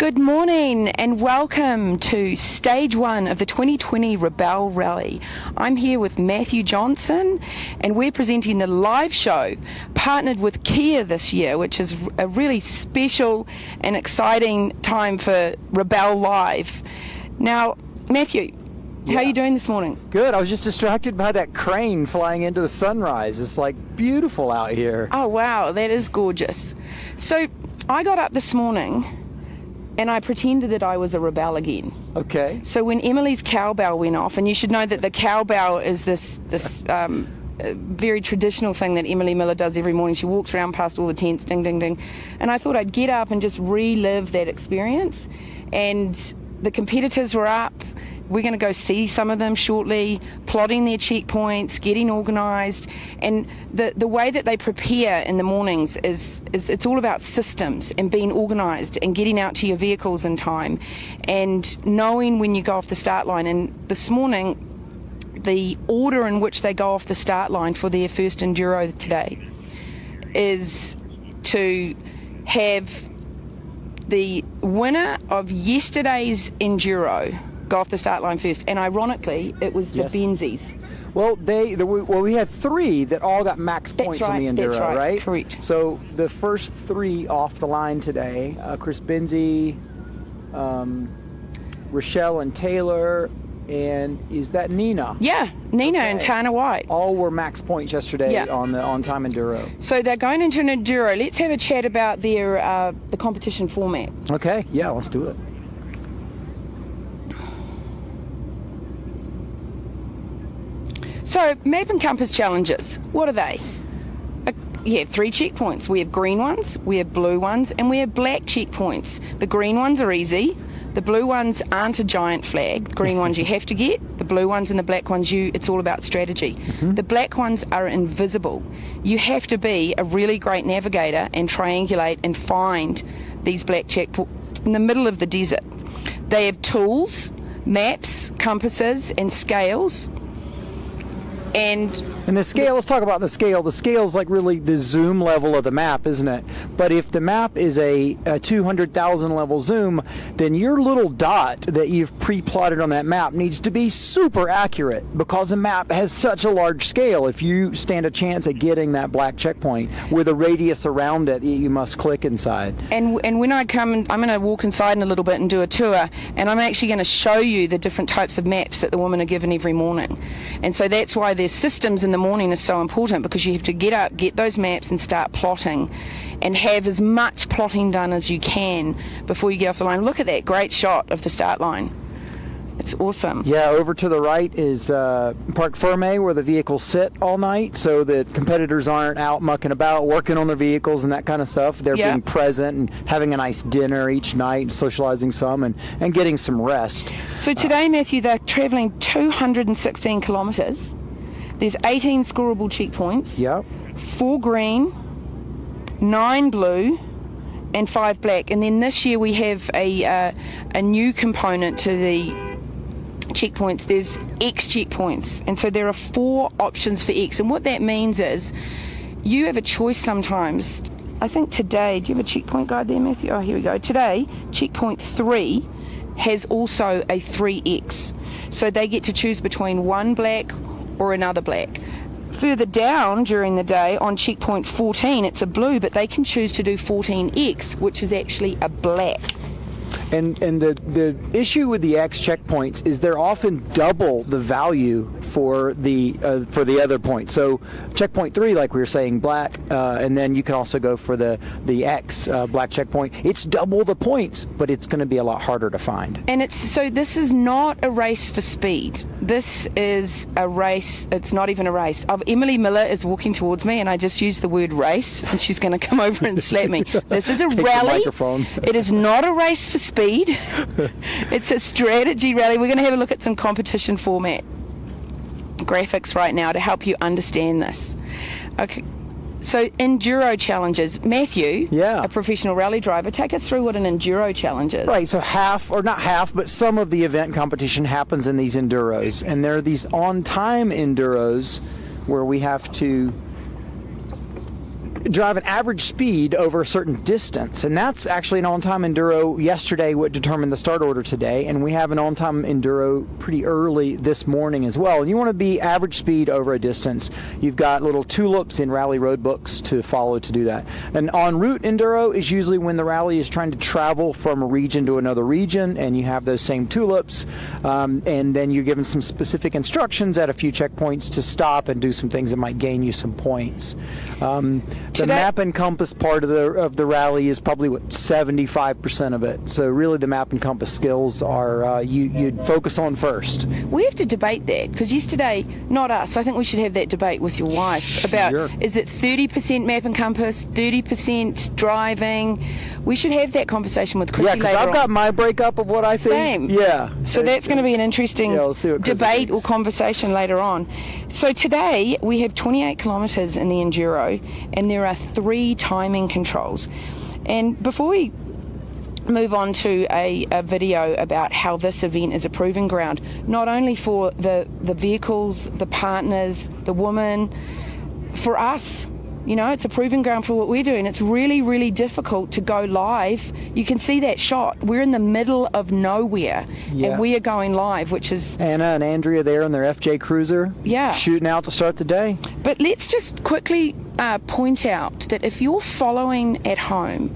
Good morning and welcome to Stage 1 of the 2020 Rebel Rally. I'm here with Matthew Johnson and we're presenting the live show partnered with Kia this year, which is a really special and exciting time for Rebel Live. Now, Matthew, how are you doing this morning? Good. I was just distracted by that crane flying into the sunrise. It's like beautiful out here. Oh wow, that is gorgeous. So I got up this morning and I pretended that I was a rebel again. Okay. So when Emily's cowbell went off, and you should know that the cowbell is this very traditional thing that Emily Miller does every morning. She walks around past all the tents, ding, ding, ding. And I thought I'd get up and just relive that experience. And the competitors were up. We're going to go see some of them shortly, plotting their checkpoints, getting organised. And the way that they prepare in the mornings is it's all about systems and being organised and getting out to your vehicles in time and knowing when you go off the start line. And this morning, the order in which they go off the start line for their first Enduro today is to have the winner of yesterday's Enduro go off the start line first, and ironically, it was the Benzies. Well, we had three that all got max points on the Enduro, that's right? Correct. So the first three off the line today, Chris Benzie, Rochelle and Taylor, and is that Nina? Yeah, Nina and Tana White. All were max points yesterday on the on-time Enduro. So they're going into an Enduro. Let's have a chat about their the competition format. Okay, yeah, let's do it. So, map and compass challenges, what are they? You have 3 checkpoints. We have green ones, we have blue ones, and we have black checkpoints. The green ones are easy. The blue ones aren't a giant flag. The green ones you have to get. The blue ones and the black ones, it's all about strategy. Mm-hmm. The black ones are invisible. You have to be a really great navigator and triangulate and find these black checkpoints in the middle of the desert. They have tools, maps, compasses, and scales. And the scale, let's talk about the scale. The scale is like really the zoom level of the map, isn't it? But if the map is a 200,000 level zoom, then your little dot that you've pre-plotted on that map needs to be super accurate because the map has such a large scale. If you stand a chance at getting that black checkpoint with a radius around it, you must click inside. And when I come, I'm going to walk inside in a little bit and do a tour, and I'm actually going to show you the different types of maps that the women are given every morning. And so that's why their systems in the morning is so important, because you have to get up, get those maps and start plotting and have as much plotting done as you can before you get off the line. Look at that great shot of the start line. It's awesome. Yeah, over to the right is Parc Ferme, where the vehicles sit all night, so that competitors aren't out mucking about, working on their vehicles and that kind of stuff. They're being present and having a nice dinner each night, socializing some, and getting some rest. So today, Matthew, they're traveling 216 kilometres. There's 18 scoreable checkpoints. Yep. 4 green, 9 blue, and 5 black. And then this year we have a new component to the checkpoints. There's X checkpoints, and so there are 4 options for X. And what that means is you have a choice sometimes. I think today, do you have a checkpoint guide there, Matthew? Oh, here we go. Today, checkpoint 3 has also a 3X. So they get to choose between one black or another black. Further down during the day on checkpoint 14, it's a blue, but they can choose to do 14X, which is actually a black. And the issue with the X checkpoints is they're often double the value for the other points. So checkpoint 3, like we were saying, black, and then you can also go for the X black checkpoint. It's double the points, but it's going to be a lot harder to find. And this is not a race for speed. This is a race. It's not even a race. Emily Miller is walking towards me, and I just used the word race, and she's going to come over and slap me. This is a rally. It is not a race for speed. It's a strategy rally. We're going to have a look at some competition format graphics right now to help you understand this. Okay, so Enduro challenges. Matthew, a professional rally driver, take us through what an Enduro challenge is. Right, so half, or not half, but some of the event competition happens in these Enduros, and there are these on-time Enduros where we have to drive an average speed over a certain distance, and that's actually an on-time enduro yesterday what determined the start order today, and we have an on-time enduro pretty early this morning as well. And you want to be average speed over a distance. You've got little tulips in rally road books to follow to do that. And en route enduro is usually when the rally is trying to travel from a region to another region, and you have those same tulips, and then you're given some specific instructions at a few checkpoints to stop and do some things that might gain you some points. The map and compass part of the rally is probably 75% of it. So really the map and compass skills are you'd focus on first. We have to debate that, because yesterday, not us, I think we should have that debate with your wife about, Sure. Is it 30% map and compass, 30% driving? We should have that conversation with Chrissy Yeah, later because I've got on. my breakup of what I think. Same. Yeah. So that's going to be an interesting we'll see what Chrissy debate thinks. or conversation later on. So today we have 28 kilometres in the Enduro, and there are 3 timing controls. And before we move on to a video about how this event is a proving ground, not only for the vehicles, the partners, the women, for us, you know, it's a proving ground for what we're doing. It's really, really difficult to go live. You can see that shot. We're in the middle of nowhere, and we are going live, which is... Anna and Andrea there in their FJ Cruiser, shooting out to start the day. But let's just quickly point out that if you're following at home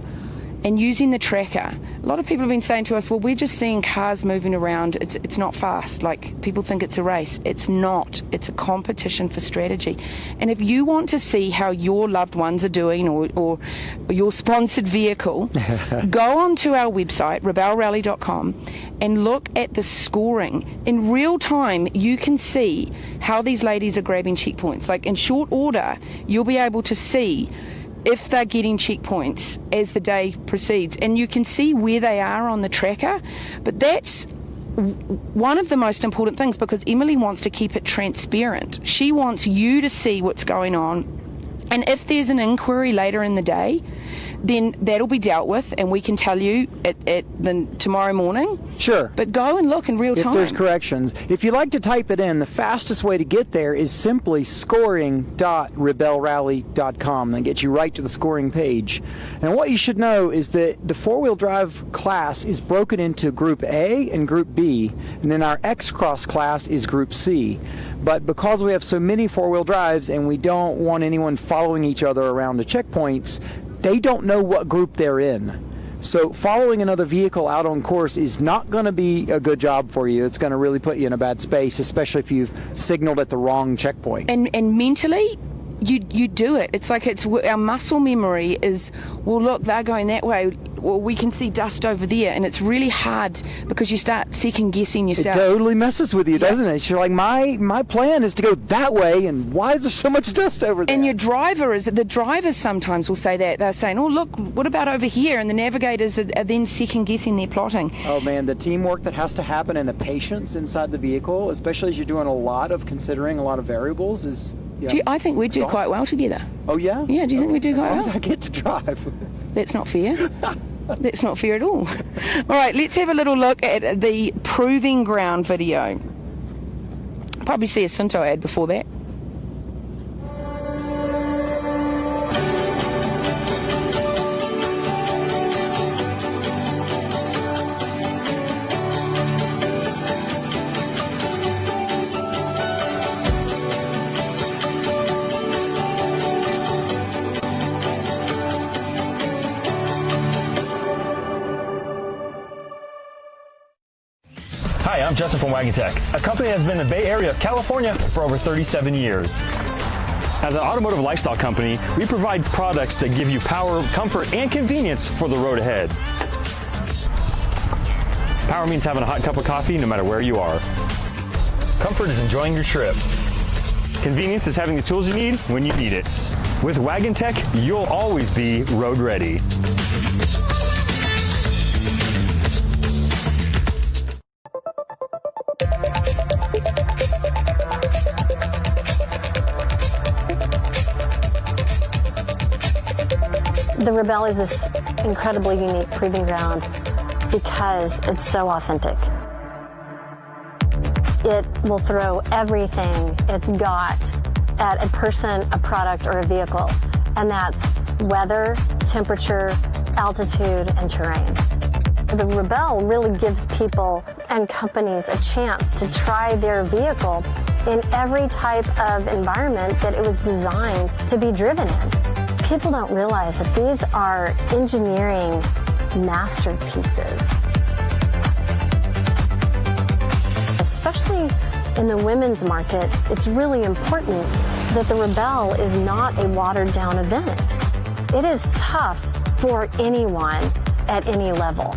and using the tracker, a lot of people have been saying to us, well, we're just seeing cars moving around. It's not fast. Like, people think it's a race. It's not. It's a competition for strategy. And if you want to see how your loved ones are doing, or your sponsored vehicle, go onto our website, rebelrally.com, and look at the scoring. In real time, you can see how these ladies are grabbing checkpoints. Like, in short order, you'll be able to see if they're getting checkpoints as the day proceeds, and you can see where they are on the tracker. But that's one of the most important things, because Emily wants to keep it transparent. She wants you to see what's going on, and if there's an inquiry later in the day, then that'll be dealt with, and we can tell you at the tomorrow morning. Sure. But go and look in real time. If there's corrections. If you like to type it in, the fastest way to get there is simply scoring.rebelrally.com. That gets you right to the scoring page. And what you should know is that the four-wheel drive class is broken into Group A and Group B, and then our X-Cross class is Group C. But because we have so many four-wheel drives and we don't want anyone following each other around the checkpoints, they don't know what group they're in. So following another vehicle out on course is not going to be a good job for you. It's going to really put you in a bad space, especially if you've signaled at the wrong checkpoint. And mentally, you do it. It's like our muscle memory is, well, look, they're going that way. Well, we can see dust over there, and it's really hard because you start second guessing yourself. It totally messes with you, doesn't it? You're like, my plan is to go that way, and why is there so much dust over there? And the drivers sometimes will say that. They're saying, oh, look, what about over here? And the navigators are then second guessing their plotting. Oh man, the teamwork that has to happen and the patience inside the vehicle, especially as you're doing considering a lot of variables, is... I think we do quite well together. Oh yeah? Yeah, do you think we do quite well? As long as I get to drive. That's not fair. That's not fair at all. All right, let's have a little look at the Proving Ground video. Probably see a Cinto ad before that. Hi, I'm Justin from Wagon Tech, a company that's been in the Bay Area of California for over 37 years. As an automotive lifestyle company, we provide products that give you power, comfort, and convenience for the road ahead. Power means having a hot cup of coffee no matter where you are. Comfort is enjoying your trip. Convenience is having the tools you need when you need it. With Wagon Tech, you'll always be road ready. The Rebel is this incredibly unique proving ground because it's so authentic. It will throw everything it's got at a person, a product, or a vehicle and that's weather, temperature, altitude, and terrain. The Rebelle really gives people and companies a chance to try their vehicle in every type of environment that it was designed to be driven in. People don't realize that these are engineering masterpieces. Especially in the women's market, it's really important that the Rebelle is not a watered-down event. It is tough for anyone at any level.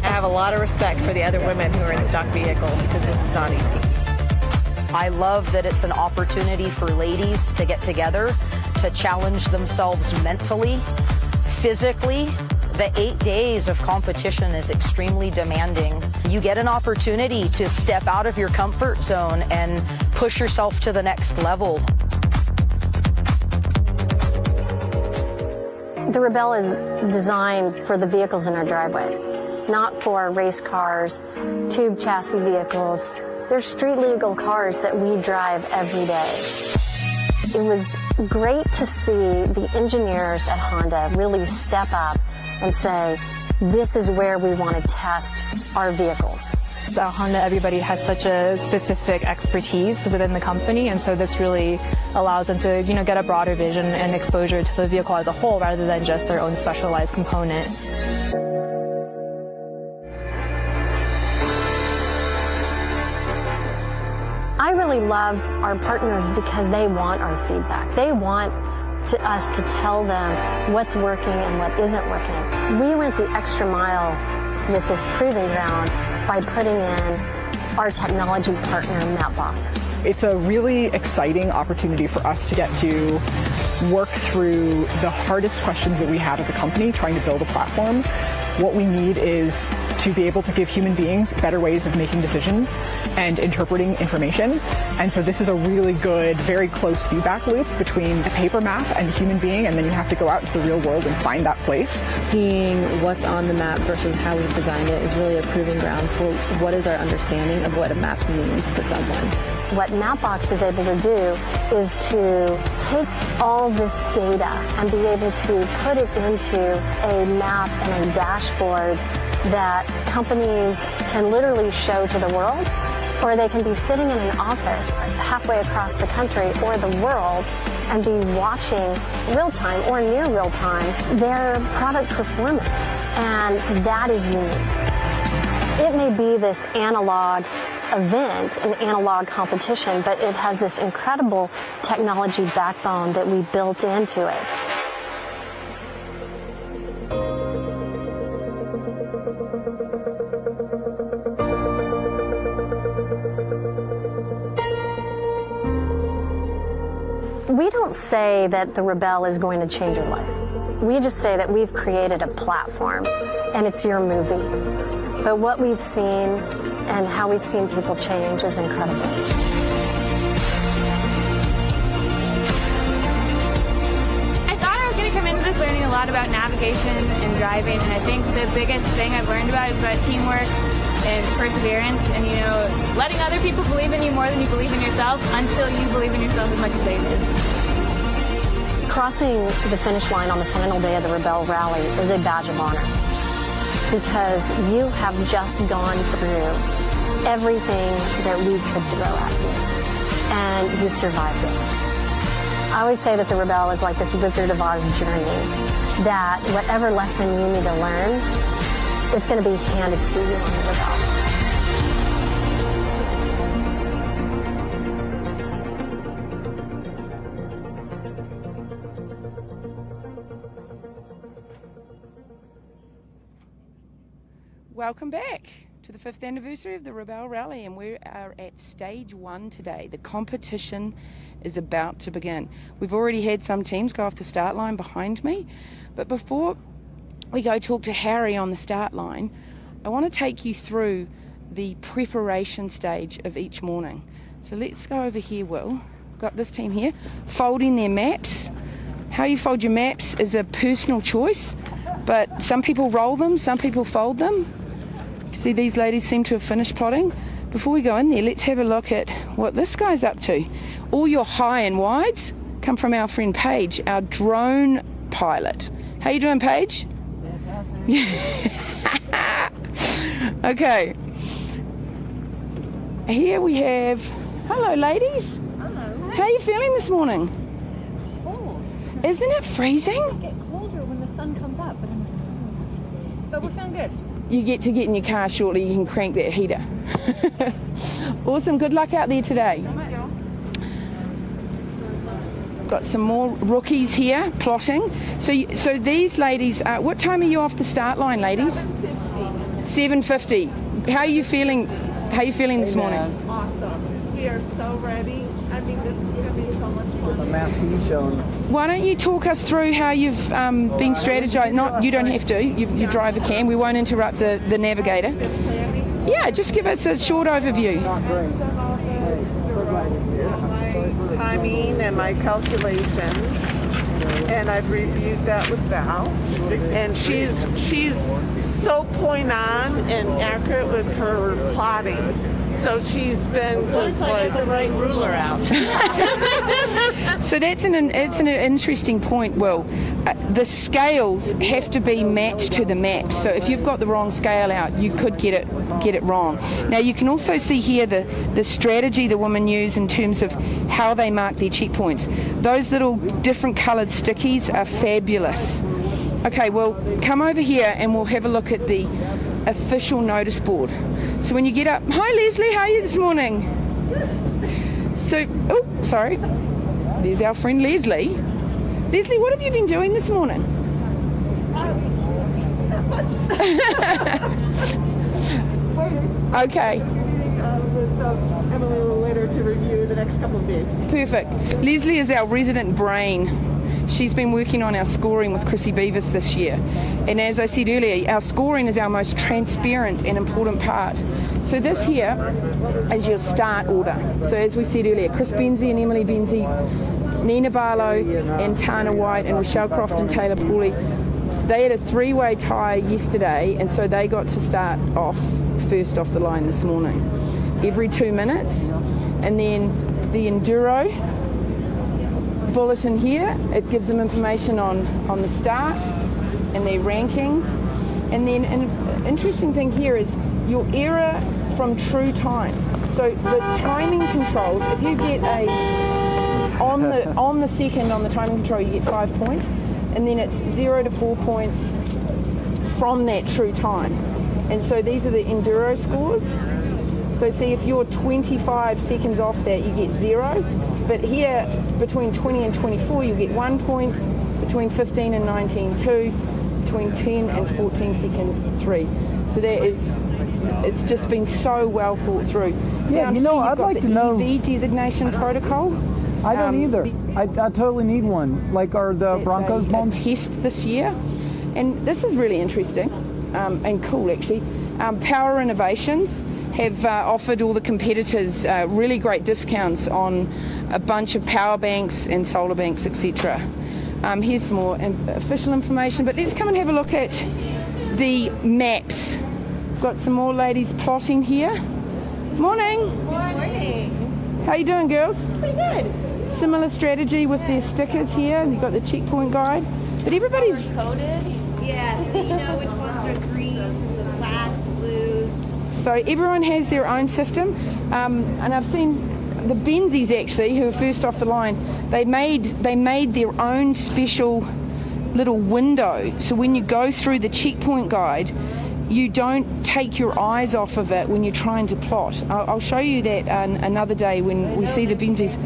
I have a lot of respect for the other women who are in stock vehicles because this is not easy. I love that it's an opportunity for ladies to get together, to challenge themselves mentally, physically. The 8 days of competition is extremely demanding. You get an opportunity to step out of your comfort zone and push yourself to the next level. The Rebelle is designed for the vehicles in our driveway, not for race cars, tube chassis vehicles. They're street legal cars that we drive every day. It was great to see the engineers at Honda really step up and say, this is where we want to test our vehicles. At Honda, everybody has such a specific expertise within the company, and so this really allows them to, get a broader vision and exposure to the vehicle as a whole rather than just their own specialized component. I really love our partners because they want our feedback. They want us to tell them what's working and what isn't working. We went the extra mile with this proving ground by putting in our technology partner, Mapbox. It's a really exciting opportunity for us to get to work through the hardest questions that we have as a company trying to build a platform. What we need is to be able to give human beings better ways of making decisions and interpreting information. And so this is a really good, very close feedback loop between a paper map and a human being, and then you have to go out into the real world and find that place. Seeing what's on the map versus how we've designed it is really a proving ground for what is our understanding of what a map means to someone. What Mapbox is able to do is to take all this data and be able to put it into a map and a dashboard that companies can literally show to the world, or they can be sitting in an office halfway across the country or the world and be watching real time or near real time their product performance. And that is unique. It may be this analog event, an analog competition, but it has this incredible technology backbone that we built into it. We don't say that the Rebelle is going to change your life. We just say that we've created a platform and it's your movie. But what we've seen and how we've seen people change is incredible. I thought I was going to come into this learning a lot about navigation and driving, and I think the biggest thing I've learned about is about teamwork and perseverance and, letting other people believe in you more than you believe in yourself until you believe in yourself as much as they do. Crossing the finish line on the final day of the Rebelle Rally is a badge of honor because you have just gone through everything that we could throw at you, and you survived it. I always say that the Rebelle is like this Wizard of Oz journey, that whatever lesson you need to learn, it's going to be handed to you on the Rebelle. Welcome back to the 5th anniversary of the Rebelle Rally, and we are at stage 1 today. The competition is about to begin. We've already had some teams go off the start line behind me, but before we go talk to Harry on the start line, I want to take you through the preparation stage of each morning. So let's go over here, Will. We've got this team here folding their maps. How you fold your maps is a personal choice, but some people roll them, some people fold them. See, these ladies seem to have finished plotting. Before we go in there, let's have a look at what this guy's up to. All your high and wides come from our friend Paige, our drone pilot. How you doing, Paige? Okay. Here we have, hello ladies. Hello. How are you feeling this morning? Cold. Isn't it freezing? It'll get colder when the sun comes up, but we're feeling good. You get to get in your car shortly, you can crank that heater. Awesome, good luck out there today. Got some more rookies here plotting. So these ladies, what time are you off the start line, ladies? 7:50. How are you feeling? How are you feeling this morning? Awesome. We are so ready. I mean, this is going to be so much fun. The map he's showing. Why don't you talk us through how you've been strategizing? Not, you don't have to. Your driver can. We won't interrupt the navigator. Yeah, just give us a short overview. My timing and my calculations, and I've reviewed that with Val, and she's so point on and accurate with her plotting. So she's been just like the right ruler out. So it's an interesting point, Will. The scales have to be matched to the map. So if you've got the wrong scale out, you could get it wrong. Now you can also see here the strategy the women use in terms of how they mark their checkpoints. Those little different coloured stickies are fabulous. Okay, well, come over here and we'll have a look at the official notice board. So when you get up, hi Leslie, how are you this morning? So, oh, sorry. There's our friend Leslie. Leslie, what have you been doing this morning? Okay. With Emily a little later to review the next couple of days. Perfect. Leslie is our resident brain. She's been working on our scoring with Chrissy Beavis this year. And as I said earlier, our scoring is our most transparent and important part. So this here is your start order. So as we said earlier, Chris Benzie and Emily Benzie, Nina Barlow and Tana White and Rochelle Croft and Taylor Pooley, they had a three-way tie yesterday, and so they got to start off first off the line this morning. Every 2 minutes. And then the Enduro bulletin here, it gives them information on the start and their rankings. And then an interesting thing here is your error from true time. So the timing controls, if you get a on the second on the timing control, you get 5 points, and then it's 0 to 4 points from that true time. And so these are the Enduro scores. So see, if you're 25 seconds off that, you get 0. But here, between 20 and 24, you get 1 point. Between 15 and 19, 2. Between 10 and 14 seconds, 3. So it's just been so well thought through. Yeah, Down you know, here, I'd like to know. EV designation protocol. I don't either. I totally need one. Like, are the Broncos a ones? test this year, and this is really interesting and cool actually. Power Innovations have offered all the competitors really great discounts on a bunch of power banks and solar banks, etc. Here's some more official information, but let's come and have a look at the maps. Got some more ladies plotting here. Morning. Morning. How you doing, girls? Pretty good. Similar strategy with their stickers here. You've got the checkpoint guide, but everybody's Coded? Yes. So you know which ones are greens, the flats, blues. So everyone has their own system, and I've seen the Benzies actually, who are first off the line. They made their own special little window. So when you go through the checkpoint guide, you don't take your eyes off of it when you're trying to plot. I'll show you that another day when we see the Benzies.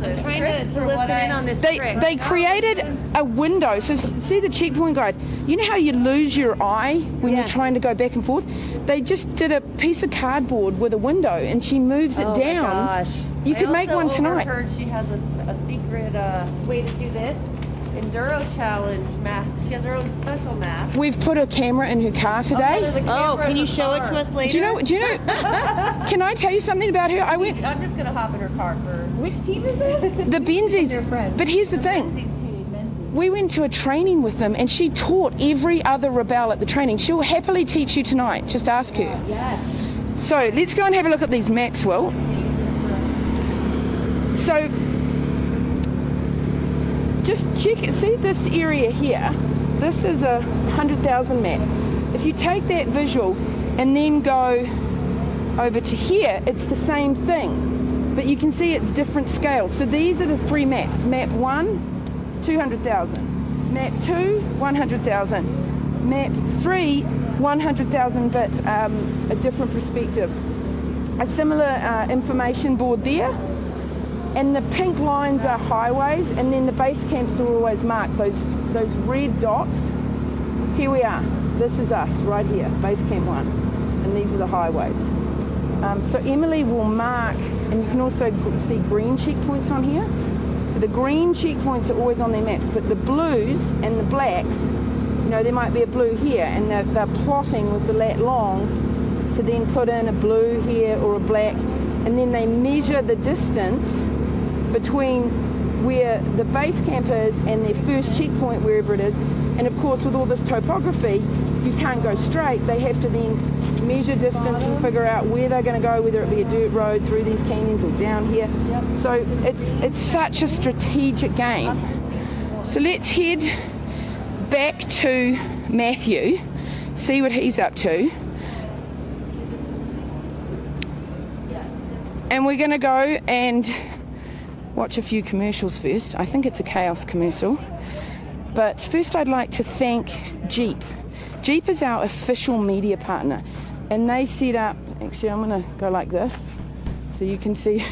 I'm trying to listen in on this trick. They created a window. So see the checkpoint guide. You know how you lose your eye when you're trying to go back and forth? They just did a piece of cardboard with a window, and she moves it down. My gosh. You could make one tonight. I heard she has a secret way to do this. Enduro challenge map. She has her own special map. We've put a camera in her car today. Can you show it to us later? Do you know? Can I tell you something about her? I'm just gonna hop in her car for. Which team is this? The Benzies. Your friend. But here's the thing. We went to a training with them, and she taught every other rebel at the training. She'll happily teach you tonight. Just ask her. Yes. So let's go and have a look at these maps, Will. So just check it. See this area here? This is a 100,000 map. If you take that visual and then go over to here, it's the same thing, but you can see it's different scales. So these are the three maps. Map 1, 200,000. Map 2, 100,000. Map 3, 100,000, but a different perspective. A similar information board there, and the pink lines are highways, and then the base camps are always marked. Those red dots. Here we are. This is us right here, base camp 1, and these are the highways. So Emily will mark, and you can also see green checkpoints on here. So the green checkpoints are always on their maps, but the blues and the blacks, you know, there might be a blue here, and they're plotting with the lat longs to then put in a blue here or a black, and then they measure the distance between where the base camp is and their first checkpoint, wherever it is. And of course, with all this topography, you can't go straight. They have to then measure distance and figure out where they're going to go, whether it be a dirt road through these canyons or down here. So it's such a strategic game. So let's head back to Matthew, see what he's up to. And we're going to go and watch a few commercials first. I think it's a Chaos commercial. But first I'd like to thank Jeep. Jeep is our official media partner. And they set up, actually I'm going to go like this so you can see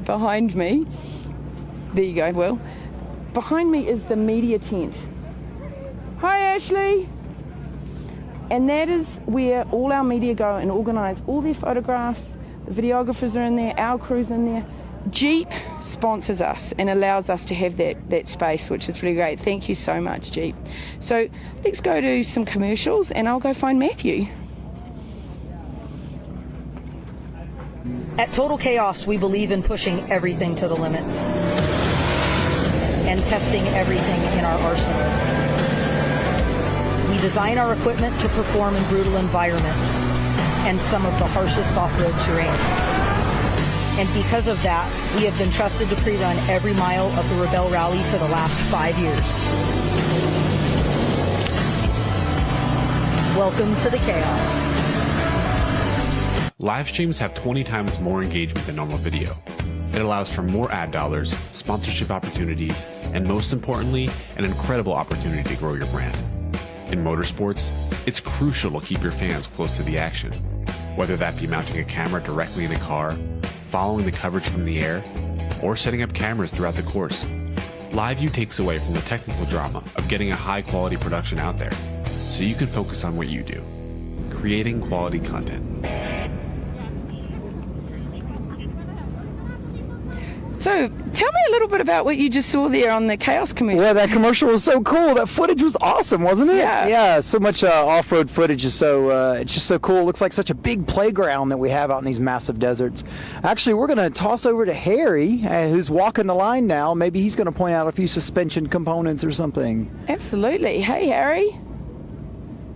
behind me. There you go, Will. Behind me is the media tent. Hi Ashley! And that is where all our media go and organise all their photographs. The videographers are in there, our crew's in there. Jeep sponsors us and allows us to have that space, which is really great. Thank you so much, Jeep. So let's go to some commercials and I'll go find Matthew. At Total Chaos, we believe in pushing everything to the limits and testing everything in our arsenal. We design our equipment to perform in brutal environments and some of the harshest off-road terrain. And because of that, we have been trusted to pre-run every mile of the Rebelle Rally for the last 5 years. Welcome to the chaos. Live streams have 20 times more engagement than normal video. It allows for more ad dollars, sponsorship opportunities, and most importantly, an incredible opportunity to grow your brand. In motorsports, it's crucial to keep your fans close to the action, whether that be mounting a camera directly in the car, following the coverage from the air, or setting up cameras throughout the course. LiveView takes away from the technical drama of getting a high-quality production out there, so you can focus on what you do, creating quality content. So, tell me a little bit about what you just saw there on the Chaos commercial. Yeah, that commercial was so cool. That footage was awesome, wasn't it? Yeah, so much off-road footage is so, it's just so cool. It looks like such a big playground that we have out in these massive deserts. Actually, we're going to toss over to Harry, who's walking the line now. Maybe he's going to point out a few suspension components or something. Absolutely. Hey, Harry.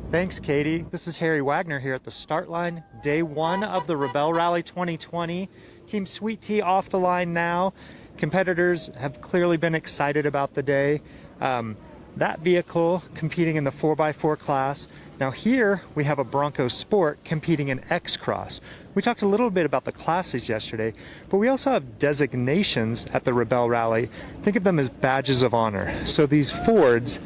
Thanks, Katie. This is Harry Wagner here at the start line. Day 1 of the Rebelle Rally 2020. Team Sweet Tea off the line now. Competitors have clearly been excited about the day. That vehicle competing in the 4x4 class. Now here we have a Bronco Sport competing in X-Cross. We talked a little bit about the classes yesterday, but we also have designations at the Rebelle Rally. Think of them as badges of honor. So these Fords,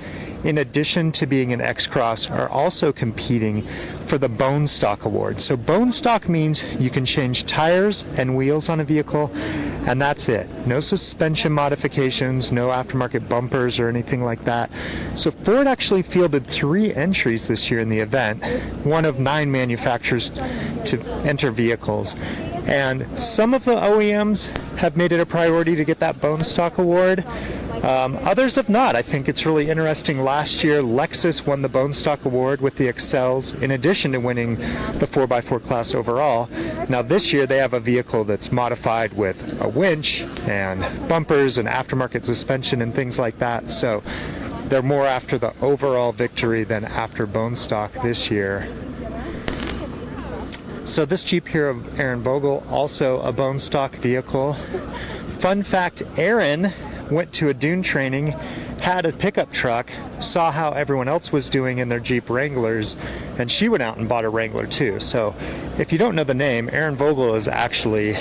in addition to being an X-Cross, are also competing for the Bone Stock Award. So Bone Stock means you can change tires and wheels on a vehicle, and that's it. No suspension modifications, no aftermarket bumpers or anything like that. So Ford actually fielded 3 entries this year in the event, one of 9 manufacturers to enter vehicles. And some of the OEMs have made it a priority to get that Bone Stock Award. Others have not. I think it's really interesting. Last year, Lexus won the Bone Stock Award with the Excels, in addition to winning the 4x4 class overall. Now this year, they have a vehicle that's modified with a winch and bumpers and aftermarket suspension and things like that. So they're more after the overall victory than after Bone Stock this year. So this Jeep here of Aaron Vogel, also a Bone Stock vehicle. Fun fact, Aaron went to a dune training, had a pickup truck, saw how everyone else was doing in their Jeep Wranglers, and she went out and bought a Wrangler too. So if you don't know the name, Erin Vogel is actually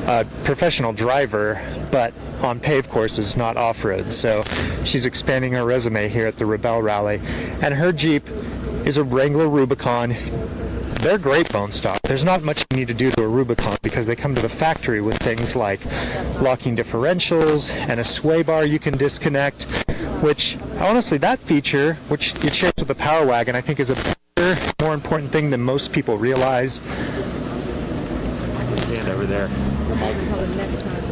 a professional driver, but on paved courses, not off-road. So she's expanding her resume here at the Rebel Rally. And her Jeep is a Wrangler Rubicon. They're great bone stock. There's not much you need to do to a Rubicon because they come to the factory with things like locking differentials and a sway bar you can disconnect, which honestly, that feature, which it shares with the Power Wagon, I think is a better, more important thing than most people realize. Stand over there.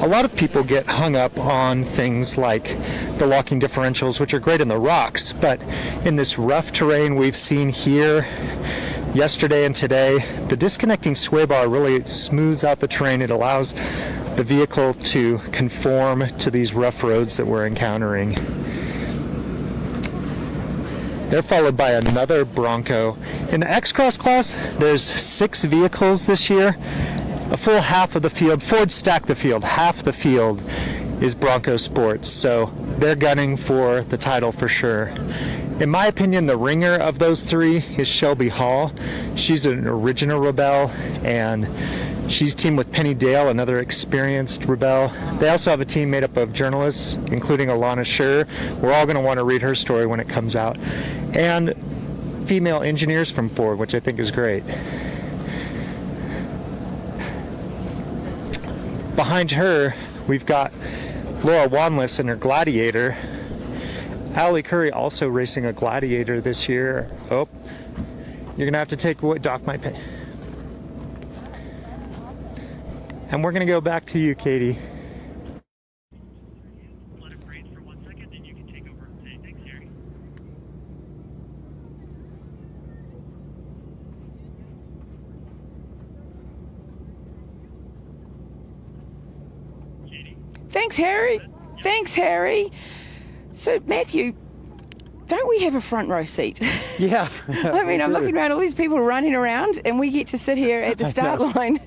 A lot of people get hung up on things like the locking differentials, which are great in the rocks, but in this rough terrain we've seen here yesterday and today, the disconnecting sway bar really smooths out the terrain. It allows the vehicle to conform to these rough roads that we're encountering. They're followed by another Bronco. In the X-Cross class, there's 6 vehicles this year. A full half of the field, Ford stacked the field, half the field is Bronco Sports, so they're gunning for the title for sure. In my opinion, the ringer of those 3 is Shelby Hall. She's an original Rebel, and she's teamed with Penny Dale, another experienced Rebel. They also have a team made up of journalists, including Alana Scher. We're all going to want to read her story when it comes out. And female engineers from Ford, which I think is great. Behind her, we've got Laura Wanless in her Gladiator. Allie Curry also racing a Gladiator this year. Oh, you're going to have to take what Doc might pay. And we're going to go back to you, Katie. Let it breathe for 1 second, then you can take over and say thanks, Harry. Thanks, Harry. Thanks, Harry. So, Matthew, don't we have a front row seat? Yeah. I mean, I'm looking around all these people running around, and we get to sit here at the start line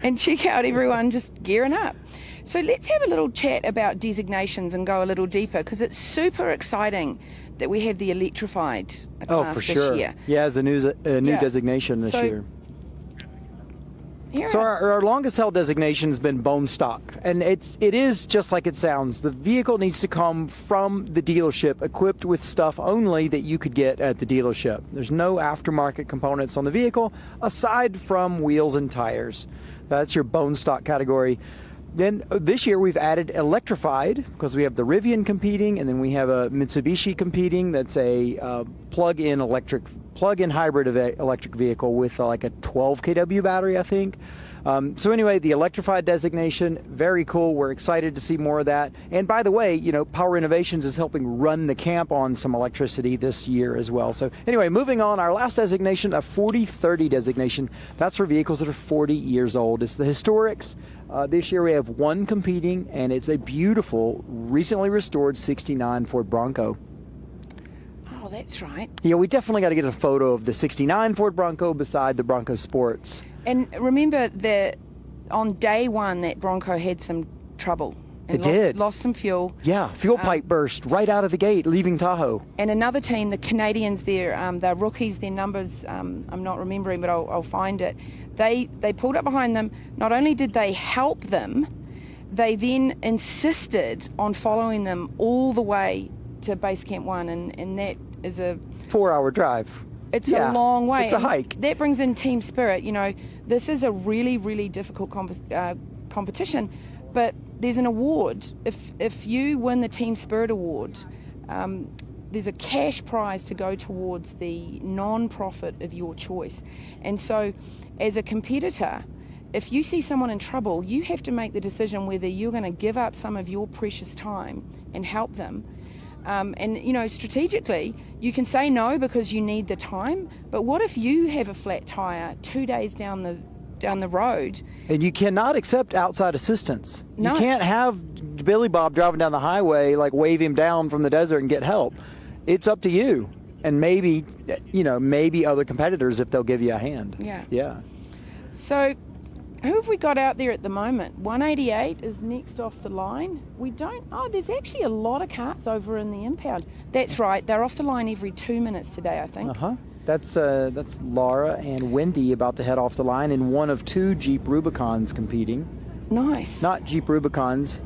and check out everyone just gearing up. So let's have a little chat about designations and go a little deeper, because it's super exciting that we have the electrified class for this sure. year. Yeah, as a new designation this year. So our longest held designation has been bone stock, and it is just like it sounds. The vehicle needs to come from the dealership equipped with stuff only that you could get at the dealership. There's no aftermarket components on the vehicle aside from wheels and tires. That's your bone stock category. Then this year we've added electrified because we have the Rivian competing, and then we have a Mitsubishi competing. That's a plug-in hybrid of an electric vehicle with like a 12 kW battery, I think. So anyway, the electrified designation, very cool. We're excited to see more of that. And by the way, Power Innovations is helping run the camp on some electricity this year as well. So anyway, moving on, our last designation, a 4030 designation. That's for vehicles that are 40 years old. It's the Historics. This year we have 1 competing, and it's a beautiful, recently restored 69 Ford Bronco. Oh, that's right. Yeah, we definitely got to get a photo of the 69 Ford Bronco beside the Bronco Sports. And remember that on day 1, that Bronco had some trouble. And lost some fuel. Yeah, fuel pipe burst right out of the gate, leaving Tahoe. And another team, the Canadians, they're rookies, their numbers, I'm not remembering, but I'll find it. They pulled up behind them. Not only did they help them, they then insisted on following them all the way to Base Camp 1, and that is a 4-hour drive. It's a long way. It's a hike. That brings in team spirit. This is a really, really difficult competition, but there's an award. If you win the Team Spirit Award, there's a cash prize to go towards the non-profit of your choice. And so, as a competitor, if you see someone in trouble, you have to make the decision whether you're going to give up some of your precious time and help them. And strategically, you can say no because you need the time, but what if you have a flat tire 2 days down the road? And you cannot accept outside assistance. No. You can't have Billy Bob driving down the highway, like wave him down from the desert and get help. It's up to you. And maybe other competitors if they'll give you a hand. Yeah. Yeah. So Who have we got out there at the moment? 188 is next off the line. There's actually a lot of cars over in the impound. That's right, they're off the line every 2 minutes today, I think. That's Laura and Wendy about to head off the line in one of 2 Jeep Rubicons competing. Nice. Not Jeep Rubicons.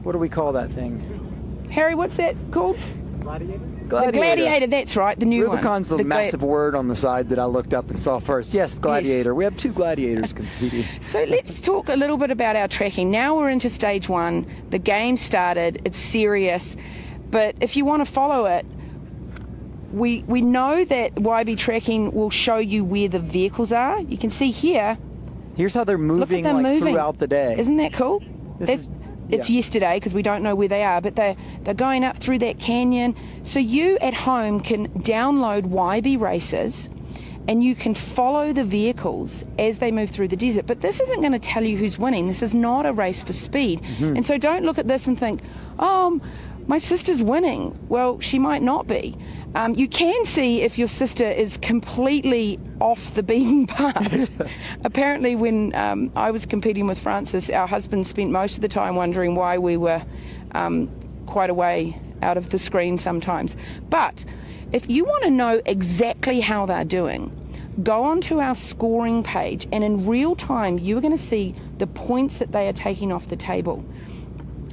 What do we call that thing? Harry, what's that called? Gladiator. The Gladiator, that's right, the new Rubicon's one. the massive word on the side that I looked up and saw first. Yes, Gladiator. Yes. We have 2 Gladiators competing. So let's talk a little bit about our tracking. Now we're into stage 1. The game started. It's serious. But if you want to follow it, we know that YB tracking will show you where the vehicles are. You can see here. Here's how they're moving, throughout the day. Isn't that cool? It's yesterday because we don't know where they are, but they're going up through that canyon. So you at home can download YB Races and you can follow the vehicles as they move through the desert. But this isn't going to tell you who's winning. This is not a race for speed. And so don't look at this and think, oh, my sister's winning. Well, she might not be. You can see if your sister is completely off the beaten path. Apparently when I was competing with Francis, our husband spent most of the time wondering why we were quite a way out of the screen sometimes. But if you want to know exactly how they're doing, go onto our scoring page and in real time you're going to see the points that they are taking off the table.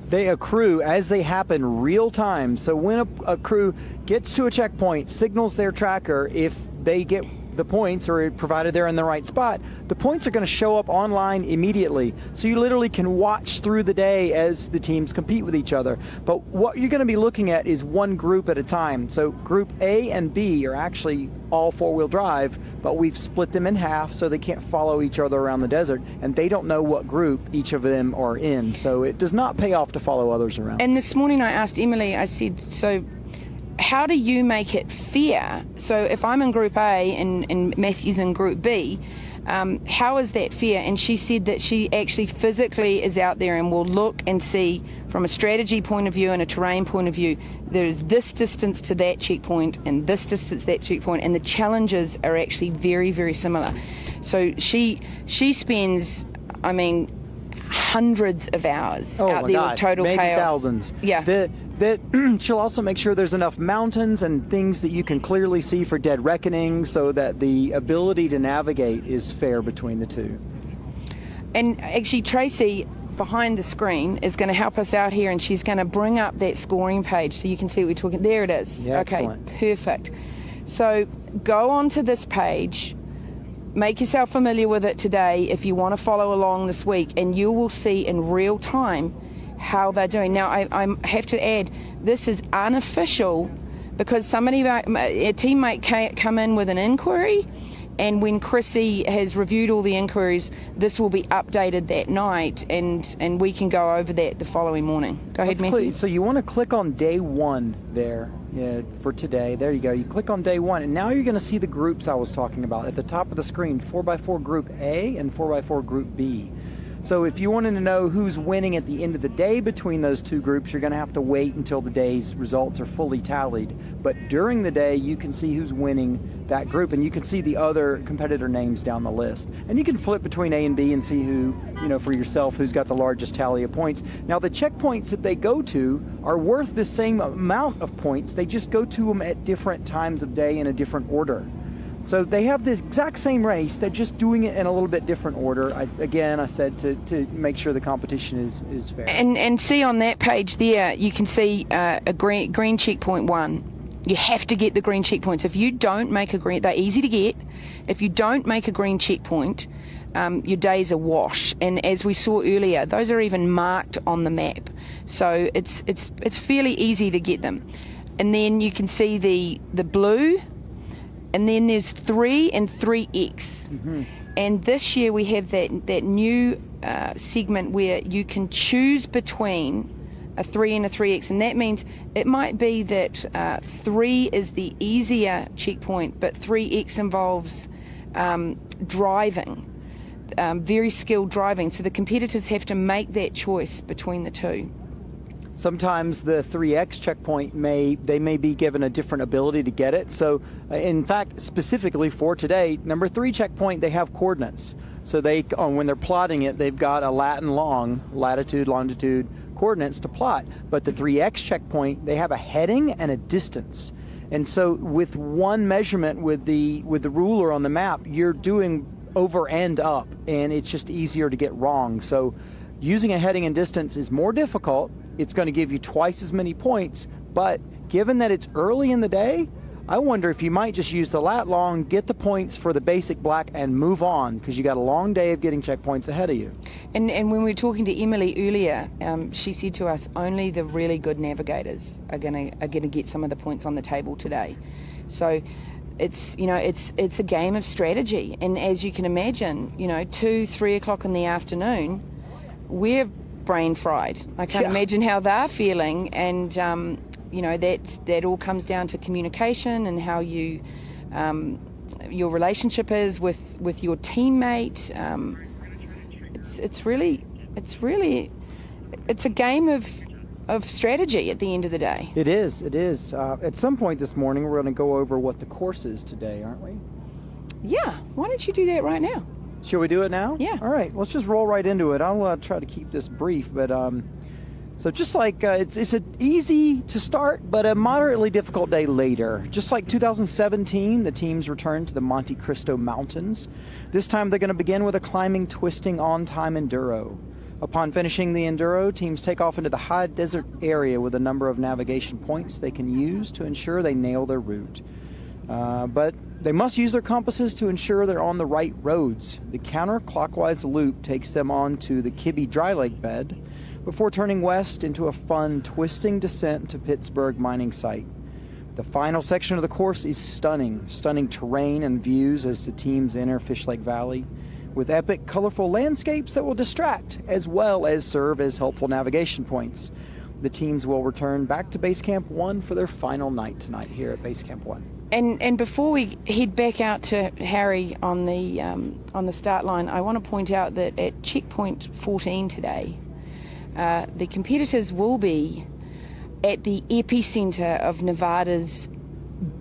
They accrue as they happen real time. So when a crew gets to a checkpoint, signals their tracker, if they get the points, or provided they're in the right spot, the points are going to show up online immediately. So you literally can watch through the day as the teams compete with each other. But what you're going to be looking at is one group at a time. So group A and B are actually all 4-wheel drive, but we've split them in half so they can't follow each other around the desert, and they don't know what group each of them are in. So it does not pay off to follow others around. And this morning I asked Emily, I said, so how do you make it fair? So if I'm in Group A and Matthew's in Group B, how is that fair? And she said that she actually physically is out there and will look and see from a strategy point of view and a terrain point of view, there's this distance to that checkpoint and this distance to that checkpoint, and the challenges are actually very, very similar. So she spends, hundreds of hours out there with total maybe chaos. Thousands. Yeah. She'll also make sure there's enough mountains and things that you can clearly see for dead reckoning, so that the ability to navigate is fair between the two. And actually Tracy behind the screen is going to help us out here, and she's going to bring up that scoring page so you can see what we're talking. There it is. Yeah, okay, excellent. Perfect. So go onto this page, make yourself familiar with it today if you want to follow along this week, and you will see in real time how they're doing. Now, I have to add, this is unofficial because a team might come in with an inquiry, and when Chrissy has reviewed all the inquiries, this will be updated that night, and we can go over that the following morning. Go ahead, Matthew. So you want to click on day 1 there for today. There you go. You click on day 1, and now you're going to see the groups I was talking about at the top of the screen: 4x4 Group A and 4x4 Group B. So if you wanted to know who's winning at the end of the day between those two groups, you're going to have to wait until the day's results are fully tallied. But during the day, you can see who's winning that group, and you can see the other competitor names down the list. And you can flip between A and B and see who, for yourself, who's got the largest tally of points. Now, the checkpoints that they go to are worth the same amount of points. They just go to them at different times of day in a different order. So they have the exact same race, they're just doing it in a little bit different order. I said to make sure the competition is fair. And see on that page there, you can see a green checkpoint 1. You have to get the green checkpoints. If you don't make a green, they're easy to get. If you don't make a green checkpoint, your day's a wash. And as we saw earlier, those are even marked on the map. So it's fairly easy to get them. And then you can see the blue. And then there's 3 and 3X. Mm-hmm. And this year we have that new segment where you can choose between a 3 and a 3X. And that means it might be that 3 is the easier checkpoint, but 3X involves driving, very skilled driving. So the competitors have to make that choice between the two. Sometimes the 3X checkpoint may be given a different ability to get it. So in fact, specifically for today, number 3 checkpoint, they have coordinates. So when they're plotting it, they've got a lat and long, latitude, longitude coordinates to plot. But the 3X checkpoint, they have a heading and a distance. And so with one measurement with the ruler on the map, you're doing over and up, and it's just easier to get wrong. So using a heading and distance is more difficult. It's going to give you twice as many points, but given that it's early in the day, I wonder if you might just use the lat long, get the points for the basic black, and move on, because you got a long day of getting checkpoints ahead of you. And when we were talking to Emily earlier, she said to us only the really good navigators are gonna get some of the points on the table today. So it's a game of strategy, and as you can imagine, 2-3 o'clock in the afternoon, we're brain fried. I can't imagine how they're feeling, and that all comes down to communication and how you your relationship is with your teammate. It's a game of strategy at the end of the day. It is. At some point this morning, we're going to go over what the course is today, aren't we? Yeah. Why don't you do that right now? Shall we do it now? Yeah. All right. Let's just roll right into it. I'll try to keep this brief, but so just like it's an easy to start, but a moderately difficult day later. Just like 2017, the teams returned to the Monte Cristo Mountains. This time they're going to begin with a climbing, twisting, on-time Enduro. Upon finishing the Enduro, teams take off into the high desert area with a number of navigation points they can use to ensure they nail their route. But they must use their compasses to ensure they're on the right roads. The counterclockwise loop takes them onto the Kibbe dry lake bed before turning west into a fun, twisting descent to Pittsburgh mining site. The final section of the course is stunning terrain and views as the teams enter Fish Lake Valley, with epic, colorful landscapes that will distract as well as serve as helpful navigation points. The teams will return back to Base Camp 1 for their final night tonight here at Base Camp 1. And before we head back out to Harry on the start line, I want to point out that at checkpoint 14 today, the competitors will be at the epicenter of Nevada's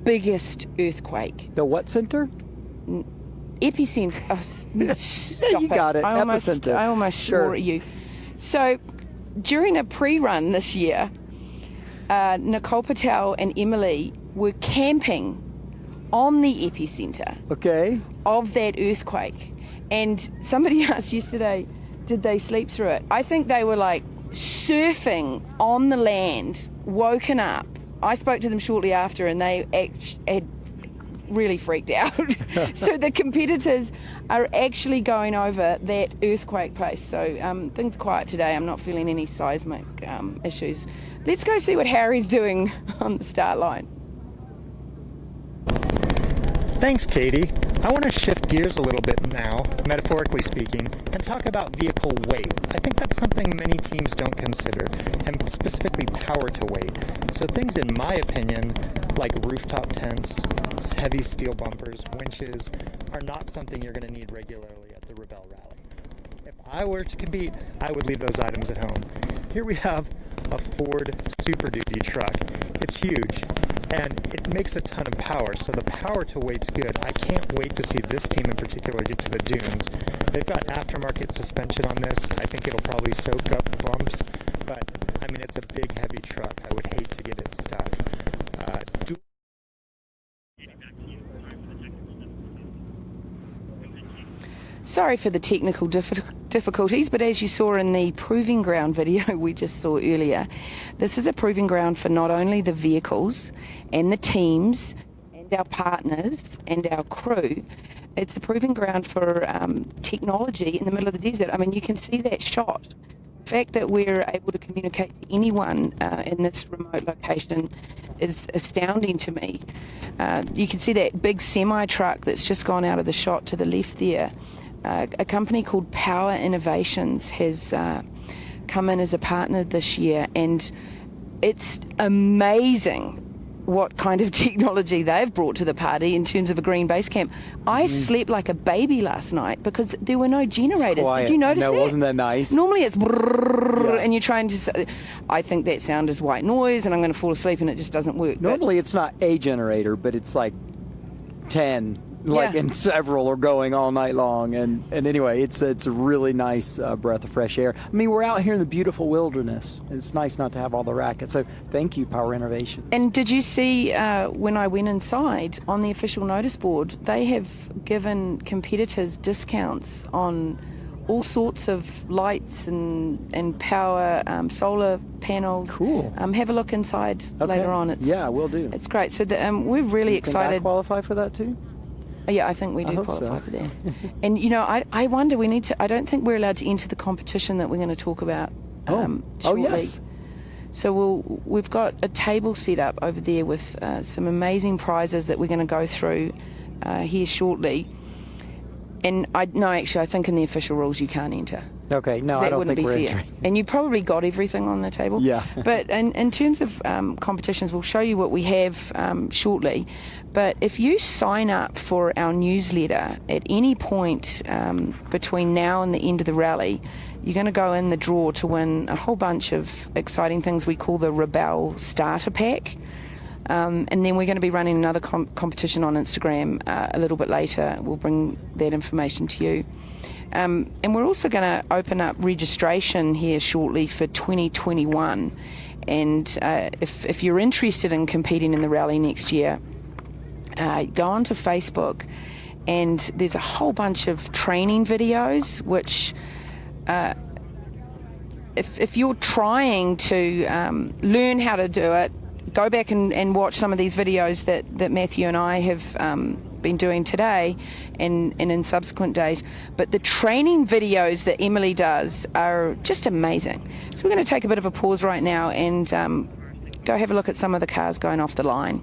biggest earthquake. The what center? Epicenter. Oh, stop you got it. I Epicenter. almost swore at you. So during a pre-run this year, Nicole Patel and Emily were camping on the epicenter of that earthquake. And somebody asked yesterday, did they sleep through it? I think they were like surfing on the land, woken up. I spoke to them shortly after, and they had really freaked out. So the competitors are actually going over that earthquake place. So things are quiet today. I'm not feeling any seismic issues. Let's go see what Harry's doing on the start line. Thanks, Katie. I want to shift gears a little bit now, metaphorically speaking, and talk about vehicle weight. I think that's something many teams don't consider, and specifically power to weight. So things, in my opinion, like rooftop tents, heavy steel bumpers, winches, are not something you're going to need regularly at the Rebelle Rally. If I were to compete, I would leave those items at home. Here we have a Ford Super Duty truck. It's huge, and it makes a ton of power, so the power to weight's good. I can't wait to see this team in particular get to the dunes. They've got aftermarket suspension on this. I think it'll probably soak up bumps, but I mean, it's a big, heavy truck. I would hate to get it stuck. Sorry for the technical difficulties, but as you saw in the proving ground video we just saw earlier, this is a proving ground for not only the vehicles and the teams and our partners and our crew, it's a proving ground for technology in the middle of the desert. I mean, you can see that shot. The fact that we're able to communicate to anyone in this remote location is astounding to me. You can see that big semi-truck that's just gone out of the shot to the left there. A company called Power Innovations has come in as a partner this year, and it's amazing what kind of technology they've brought to the party in terms of a green base camp. I slept like a baby last night because there were no generators. Did you notice that? No, wasn't that nice? Normally it's brrrr, and you're trying to... I think that sound is white noise, and I'm going to fall asleep, and it just doesn't work. Normally it's not a generator, but it's like 10. And several are going all night long, and anyway, it's a really nice breath of fresh air. I mean, we're out here in the beautiful wilderness, and it's nice not to have all the racket. So thank you, Power Innovations. And did you see when I went inside on the official notice board, they have given competitors discounts on all sorts of lights and power, solar panels. Cool. Have a look inside later on. Yeah, we'll do. It's great. So we're really excited. Can I qualify for that too? Yeah, I think we do qualify for that. And I wonder, I don't think we're allowed to enter the competition that we're going to talk about shortly. Yes. So we've got a table set up over there with some amazing prizes that we're going to go through here shortly. And I think in the official rules you can't enter. Okay, no, That I don't wouldn't think be we're fair. entering. And you probably got everything on the table. Yeah. But in terms of competitions, we'll show you what we have shortly. But if you sign up for our newsletter at any point between now and the end of the rally, you're going to go in the draw to win a whole bunch of exciting things we call the Rebel Starter Pack. And then we're going to be running another competition on Instagram a little bit later. We'll bring that information to you. And we're also going to open up registration here shortly for 2021. And if you're interested in competing in the rally next year, go onto Facebook, and there's a whole bunch of training videos which if you're trying to learn how to do it, go back and watch some of these videos that Matthew and I have been doing today and in subsequent days. But the training videos that Emily does are just amazing. So we're going to take a bit of a pause right now and go have a look at some of the cars going off the line.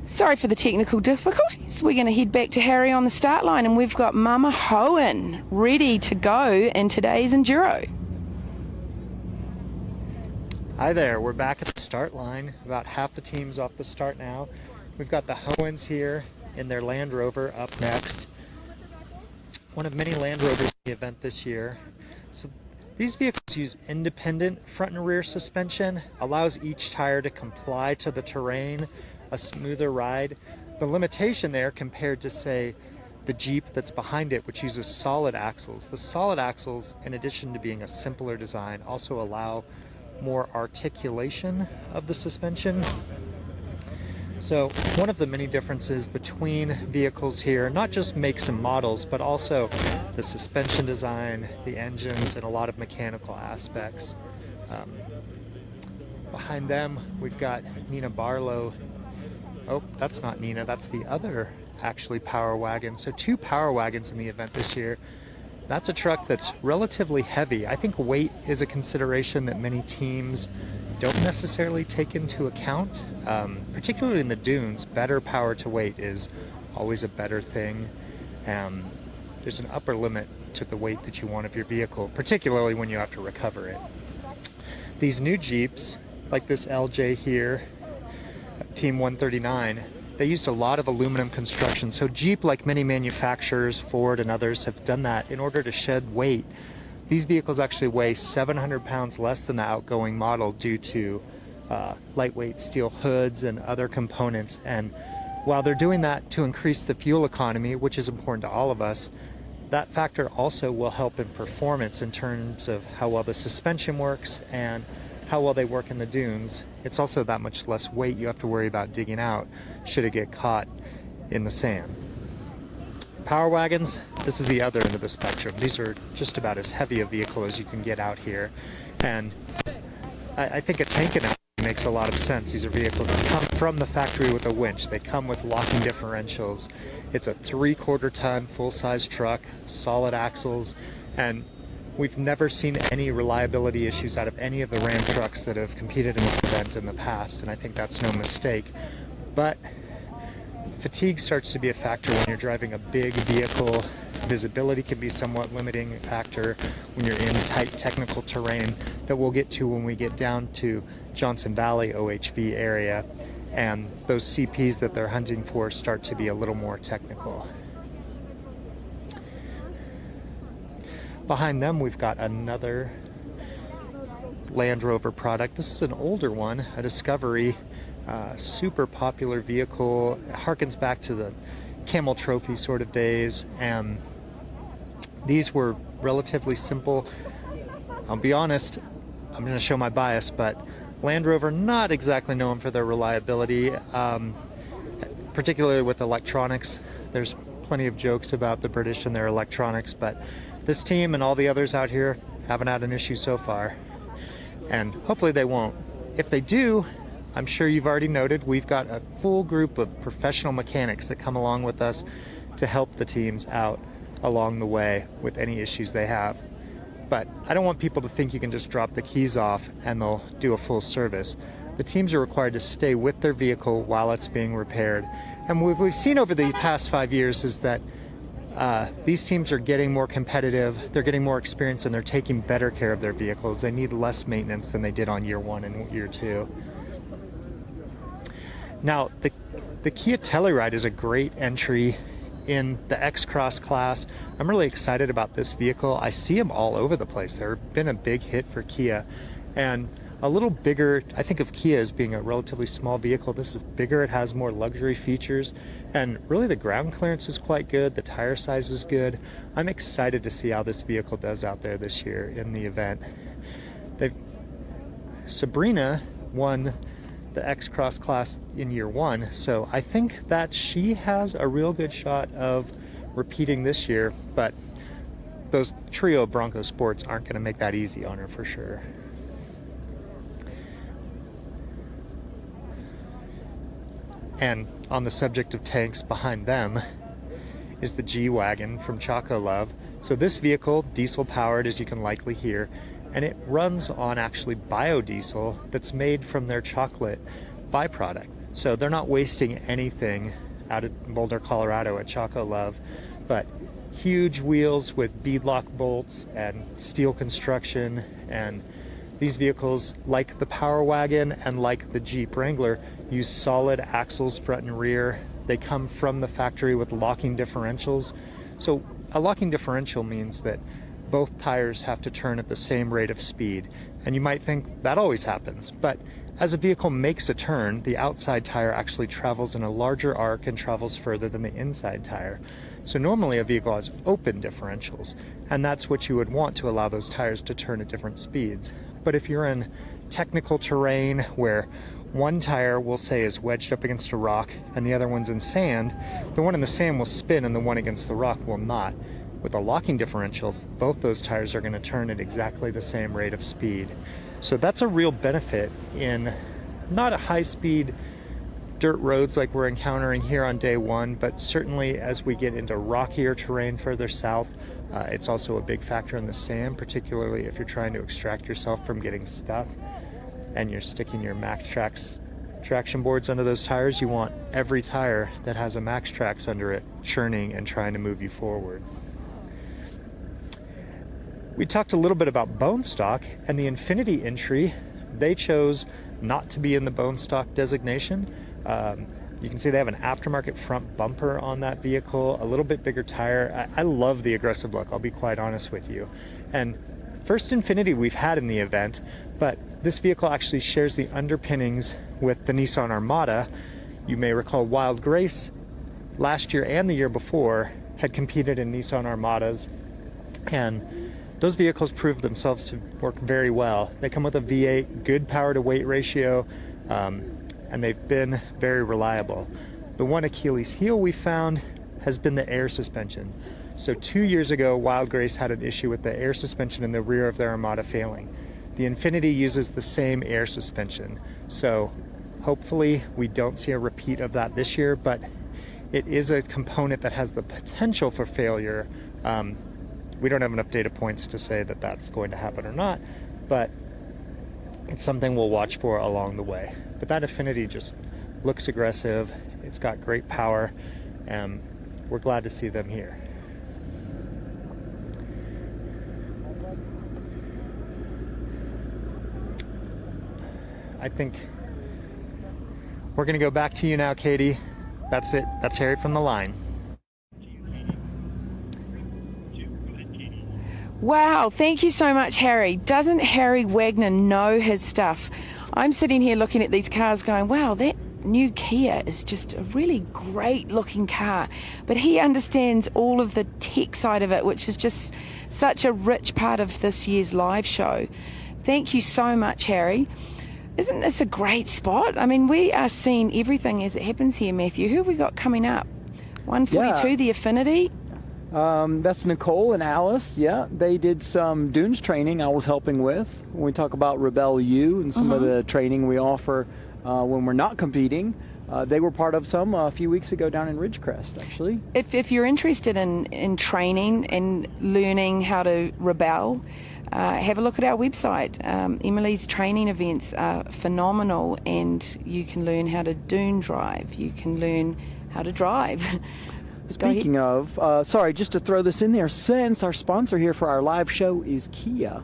Sorry for the technical difficulties. We're going to head back to Harry on the start line, and we've got Mama Hohen ready to go in today's Enduro. Hi there, we're back at the start line. About half the team's off the start now. We've got the Hohens here in their Land Rover up next. One of many Land Rovers in the event this year. So these vehicles use independent front and rear suspension, allows each tire to comply to the terrain, a smoother ride. The limitation there compared to, say, the Jeep that's behind it, which uses solid axles. The solid axles, in addition to being a simpler design, also allow more articulation of the suspension. So one of the many differences between vehicles here, not just makes and models, but also the suspension design, the engines, and a lot of mechanical aspects. Behind them, we've got Nina Barlow. Oh, that's not Nina, that's the other actually Power Wagon. So 2 Power Wagons in the event this year. That's a truck that's relatively heavy. I think weight is a consideration that many teams don't necessarily take into account. Particularly in the dunes, better power to weight is always a better thing. There's an upper limit to the weight that you want of your vehicle, particularly when you have to recover it. These new Jeeps, like this LJ here, Team 139, they used a lot of aluminum construction. So Jeep, like many manufacturers, Ford and others, have done that in order to shed weight. These vehicles actually weigh 700 pounds less than the outgoing model due to lightweight steel hoods and other components. And while they're doing that to increase the fuel economy, which is important to all of us, that factor also will help in performance in terms of how well the suspension works and how well they work in the dunes. It's also that much less weight you have to worry about digging out should it get caught in the sand. Power Wagons, this is the other end of the spectrum. These are just about as heavy a vehicle as you can get out here. And I think a tank analogy makes a lot of sense. These are vehicles that come from the factory with a winch. They come with locking differentials. It's a 3/4 ton full-size truck, solid axles, and we've never seen any reliability issues out of any of the Ram trucks that have competed in this event in the past, and I think that's no mistake. But fatigue starts to be a factor when you're driving a big vehicle. Visibility can be somewhat limiting factor when you're in tight technical terrain that we'll get to when we get down to Johnson Valley OHV area, and those CPs that they're hunting for start to be a little more technical. Behind them, we've got another Land Rover product. This is an older one, a Discovery, super popular vehicle. It harkens back to the Camel Trophy sort of days, and these were relatively simple. I'll be honest, I'm going to show my bias, but Land Rover not exactly known for their reliability, particularly with electronics. There's plenty of jokes about the British and their electronics, but this team and all the others out here haven't had an issue so far, and hopefully they won't. If they do, I'm sure you've already noted, we've got a full group of professional mechanics that come along with us to help the teams out along the way with any issues they have. But I don't want people to think you can just drop the keys off and they'll do a full service. The teams are required to stay with their vehicle while it's being repaired. And what we've seen over the past 5 years is that these teams are getting more competitive, they're getting more experience, and they're taking better care of their vehicles. They need less maintenance than they did on year 1 and year 2. Now, the Kia Telluride is a great entry in the X-Cross class. I'm really excited about this vehicle. I see them all over the place. They've been a big hit for Kia, and a little bigger. I think of Kia as being a relatively small vehicle. This is bigger, it has more luxury features, and really the ground clearance is quite good, the tire size is good. I'm excited to see how this vehicle does out there this year in the event. Sabrina won the X-Cross class in year 1, so I think that she has a real good shot of repeating this year, but those trio Bronco Sports aren't going to make that easy on her for sure. And on the subject of tanks, behind them is the G-Wagon from Choco Love. So this vehicle, diesel powered as you can likely hear, and it runs on actually biodiesel that's made from their chocolate byproduct. So they're not wasting anything out of Boulder, Colorado at Choco Love, but huge wheels with beadlock bolts and steel construction. And these vehicles, like the Power Wagon and like the Jeep Wrangler, use solid axles front and rear. They come from the factory with locking differentials. So a locking differential means that both tires have to turn at the same rate of speed. And you might think that always happens, but as a vehicle makes a turn, the outside tire actually travels in a larger arc and travels further than the inside tire. So normally a vehicle has open differentials, and that's what you would want to allow those tires to turn at different speeds. But if you're in technical terrain where one tire, we'll say, is wedged up against a rock and the other one's in sand, the one in the sand will spin and the one against the rock will not. With a locking differential, both those tires are going to turn at exactly the same rate of speed. So that's a real benefit in not a high-speed dirt roads like we're encountering here on day one, but certainly as we get into rockier terrain further south, it's also a big factor in the sand, particularly if you're trying to extract yourself from getting stuck and you're sticking your MaxTrax traction boards under those tires. You want every tire that has a MaxTrax under it churning and trying to move you forward. We talked a little bit about bone stock and the Infinity entry. They chose not to be in the bone stock designation. You can see they have an aftermarket front bumper on that vehicle, a little bit bigger tire. I love the aggressive look, I'll be quite honest with you. And first Infinity we've had in the event, but this vehicle actually shares the underpinnings with the Nissan Armada. You may recall Wild Grace last year and the year before had competed in Nissan Armadas, and those vehicles proved themselves to work very well. They come with a V8, good power to weight ratio, and they've been very reliable. The one Achilles heel we found has been the air suspension. So 2 years ago, Wild Grace had an issue with the air suspension in the rear of their Armada failing. The Infinity uses the same air suspension. So hopefully we don't see a repeat of that this year, but it is a component that has the potential for failure. We don't have enough data points to say that that's going to happen or not, but it's something we'll watch for along the way. But that Infinity just looks aggressive. It's got great power, and we're glad to see them here. I think we're going to go back to you now, Katie. That's it. That's Harry from the line. Wow, thank you so much, Harry. Doesn't Harry Wagner know his stuff? I'm sitting here looking at these cars going, wow, that new Kia is just a really great looking car. But he understands all of the tech side of it, which is just such a rich part of this year's live show. Thank you so much, Harry. Isn't this a great spot? I mean, we are seeing everything as it happens here, Matthew. Who have we got coming up? 142, the Affinity. That's Nicole and Alice. Yeah, they did some dunes training I was helping with. When we talk about Rebel U and some of the training we offer when we're not competing, they were part of some a few weeks ago down in Ridgecrest, actually. If you're interested in training and learning how to rebel, have a look at our website. Emily's training events are phenomenal, and you can learn how to dune drive. You can learn how to drive. Speaking of, sorry, just to throw this in there, since our sponsor here for our live show is Kia,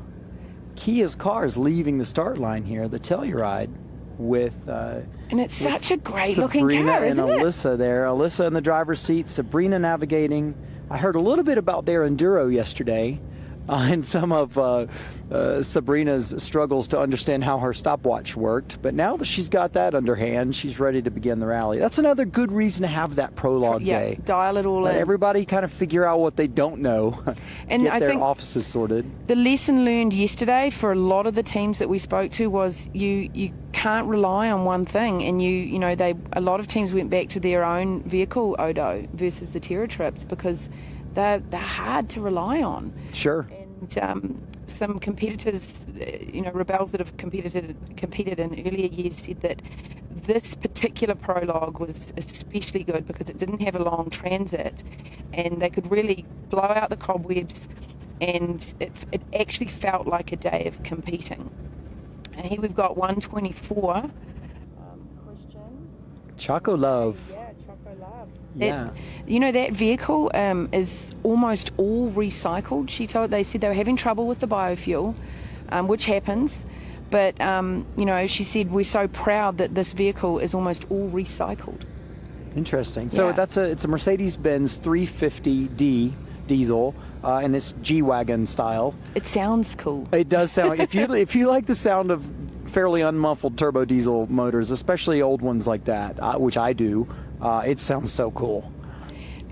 Kia's car is leaving the start line here, the Telluride, with and it's such a great looking car, isn't it? Sabrina and Alyssa there. Alyssa in the driver's seat, Sabrina navigating. I heard a little bit about their Enduro yesterday. And some of Sabrina's struggles to understand how her stopwatch worked. But now that she's got that underhand, she's ready to begin the rally. That's another good reason to have that prologue day. Dial it all Let in. Everybody kind of figure out what they don't know and get their offices sorted. The lesson learned yesterday for a lot of the teams that we spoke to was you can't rely on one thing. And a lot of teams went back to their own vehicle Odo versus the Terra Trips because they're hard to rely on. Sure. And some competitors, Rebels that have competed in earlier years said that this particular prologue was especially good because it didn't have a long transit, and they could really blow out the cobwebs, and it actually felt like a day of competing. And here we've got 124. Christian. Choco Love. Yeah, Choco Love. Yeah. That vehicle is almost all recycled. They said they were having trouble with the biofuel, which happens. But, she said we're so proud that this vehicle is almost all recycled. Interesting. So it's a Mercedes-Benz 350D diesel, and it's G-Wagon style. It sounds cool. It does sound. if you like the sound of fairly unmuffled turbo diesel motors, especially old ones like that, which I do, it sounds so cool.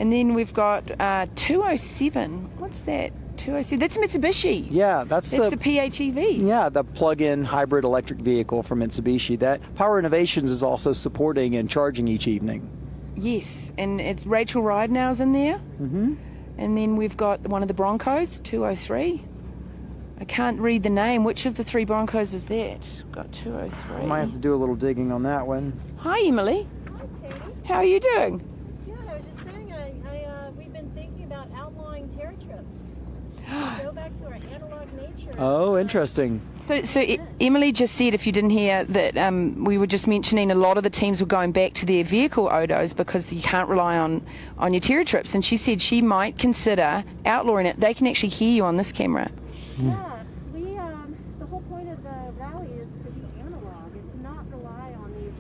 And then we've got 207. What's that? 207. That's Mitsubishi. Yeah, that's the PHEV. Yeah, the plug-in hybrid electric vehicle from Mitsubishi. That Power Innovations is also supporting and charging each evening. Yes, and it's Rachel Ridenau's in there. Mm-hmm. And then we've got one of the Broncos, 203. I can't read the name. Which of the 3 Broncos is that? Got 203. I might have to do a little digging on that one. Hi, Emily. Hi, Katie. How are you doing? Good. I was just saying, we've been thinking about outlawing terra trips. Go back to our analog nature. Oh, interesting. So Emily just said, if you didn't hear, that we were just mentioning a lot of the teams were going back to their vehicle odos because you can't rely on your terra trips. And she said she might consider outlawing it. They can actually hear you on this camera. Yeah. The whole point of the rally is to be analog and to not rely on these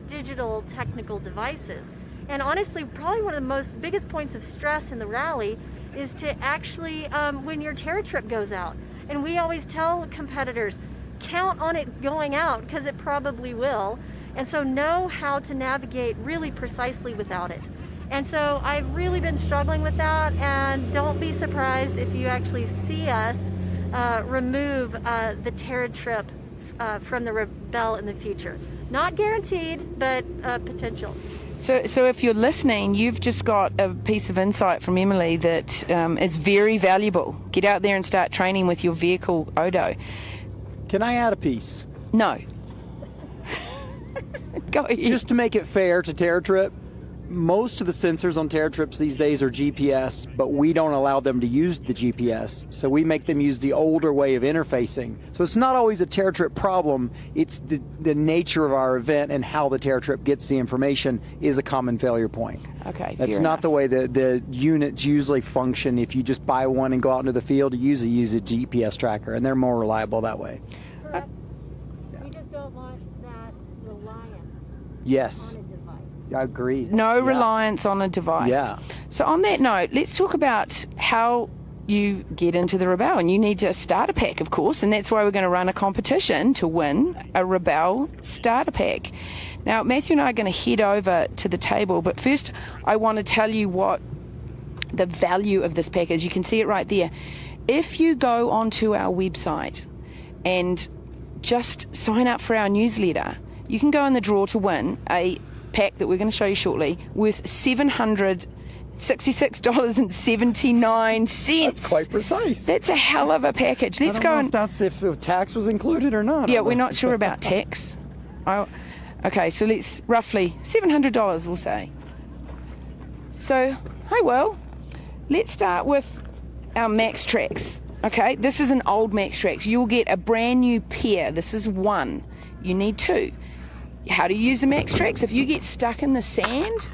digital technical devices. And honestly, probably one of the biggest points of stress in the rally is to actually, when your terra trip goes out. And we always tell competitors, count on it going out because it probably will. And so know how to navigate really precisely without it. And so I've really been struggling with that, and don't be surprised if you actually see us remove the terra trip from the Rebelle in the future. Not guaranteed, but potential. So if you're listening, you've just got a piece of insight from Emily that is very valuable. Get out there and start training with your vehicle Odo. Can I add a piece? No. Go ahead. Just to make it fair to Terra Trip, most of the sensors on Terra Trips these days are GPS, but we don't allow them to use the GPS. So we make them use the older way of interfacing. So it's not always a Terra Trip problem. It's the nature of our event and how the Terra Trip gets the information is a common failure point. Okay, That's fair not enough. the way the units usually function. If you just buy one and go out into the field, you usually use a GPS tracker, and they're more reliable that way. Correct. We just don't want that reliance Yes. on a device. I agree. No reliance on a device. Yeah. So on that note, let's talk about how you get into the Rebelle. And you need a starter pack, of course, and that's why we're going to run a competition to win a Rebelle starter pack. Now, Matthew and I are going to head over to the table, but first I want to tell you what the value of this pack is. You can see it right there. If you go onto our website and just sign up for our newsletter, you can go in the draw to win a pack that we're going to show you shortly worth $766.79. That's quite precise. That's a hell of a package. Let's go and that's if tax was included or not. yeah, we're not sure about tax. Okay, so let's roughly $700 we'll say. So, let's start with our Max Tracks. Okay, this is an old Max Tracks. You'll get a brand new pair. This is one. You need two. How to use the Max Tracks? If you get stuck in the sand,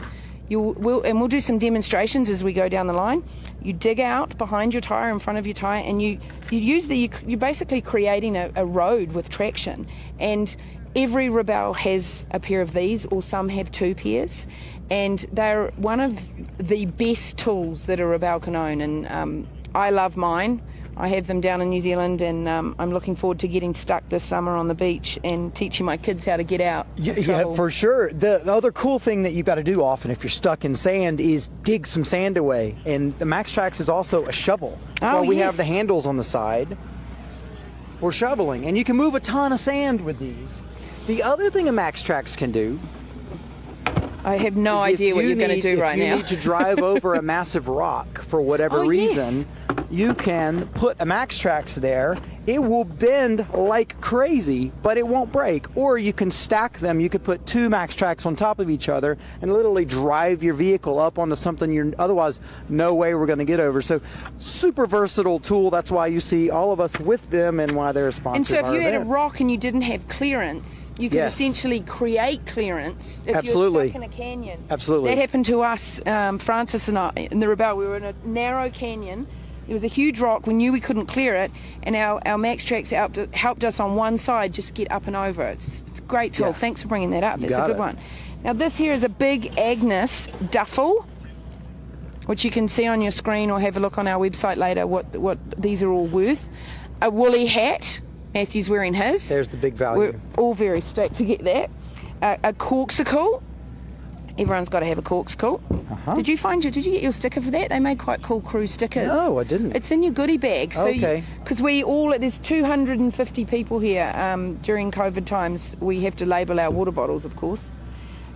we'll do some demonstrations as we go down the line. You dig out behind your tire, in front of your tire, and you're basically creating a road with traction. And every Rebelle has a pair of these, or some have two pairs, and they're one of the best tools that a Rebelle can own. And I love mine. I have them down in New Zealand, and I'm looking forward to getting stuck this summer on the beach and teaching my kids how to get out. Yeah, for sure. The other cool thing that you've got to do often if you're stuck in sand is dig some sand away. And the Max Trax is also a shovel. That's why we have the handles on the side for shoveling. And you can move a ton of sand with these. The other thing a Max Trax can do, I have no idea what you're going to do right now. If you need to drive over a massive rock for whatever reason, you can put a Max Trax there. It will bend like crazy, but it won't break. Or you can stack them. You could put two Max Trax on top of each other and literally drive your vehicle up onto something you're otherwise no way we're going to get over. So super versatile tool. That's why you see all of us with them and why they're a sponsor. And so of our if you had a event. rock and you didn't have clearance, you could essentially create clearance if Absolutely. you're stuck in a canyon. Absolutely. That happened to us, Francis and I, in the Rebelle. We were in a narrow canyon. It was a huge rock. We knew we couldn't clear it, and our Max Trax helped us on one side just get up and over. It's a great tool. Yeah. Thanks for bringing that up. You That's a got good it. one. Now this here is a Big Agnes duffel, which you can see on your screen or have a look on our website later what these are all worth. A woolly hat. Matthew's wearing his. There's the big value. We're all very stoked to get that. A corksicle. Everyone's got to have a corksicle. Did you get your sticker for that? They made quite cool crew stickers. No, I didn't. It's in your goodie bag. So okay. Because there's 250 people here during COVID times. We have to label our water bottles, of course.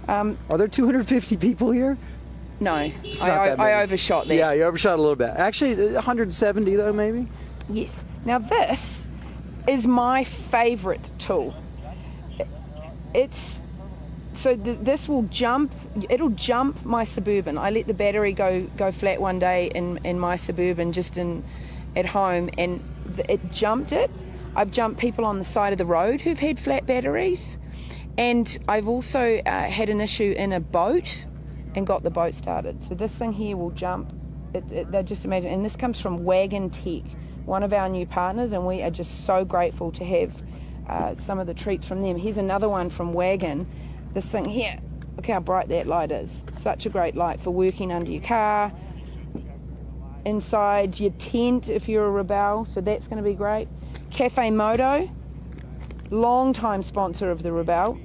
Are there 250 people here? No, I overshot that. Yeah, you overshot a little bit. Actually, 170 though, maybe? Yes. Now this is my favorite tool. This will jump. It'll jump my Suburban. I let the battery go flat one day in my Suburban at home, and it jumped it. I've jumped people on the side of the road who've had flat batteries, and I've also had an issue in a boat and got the boat started. So this thing here will jump. Just imagine, and this comes from Wagon Tech, one of our new partners, and we are just so grateful to have some of the treats from them. Here's another one from Wagon. This thing here, look how bright that light is. Such a great light for working under your car, inside your tent if you're a Rebel, so that's going to be great. Cafe Moto, long-time sponsor of the Rebel.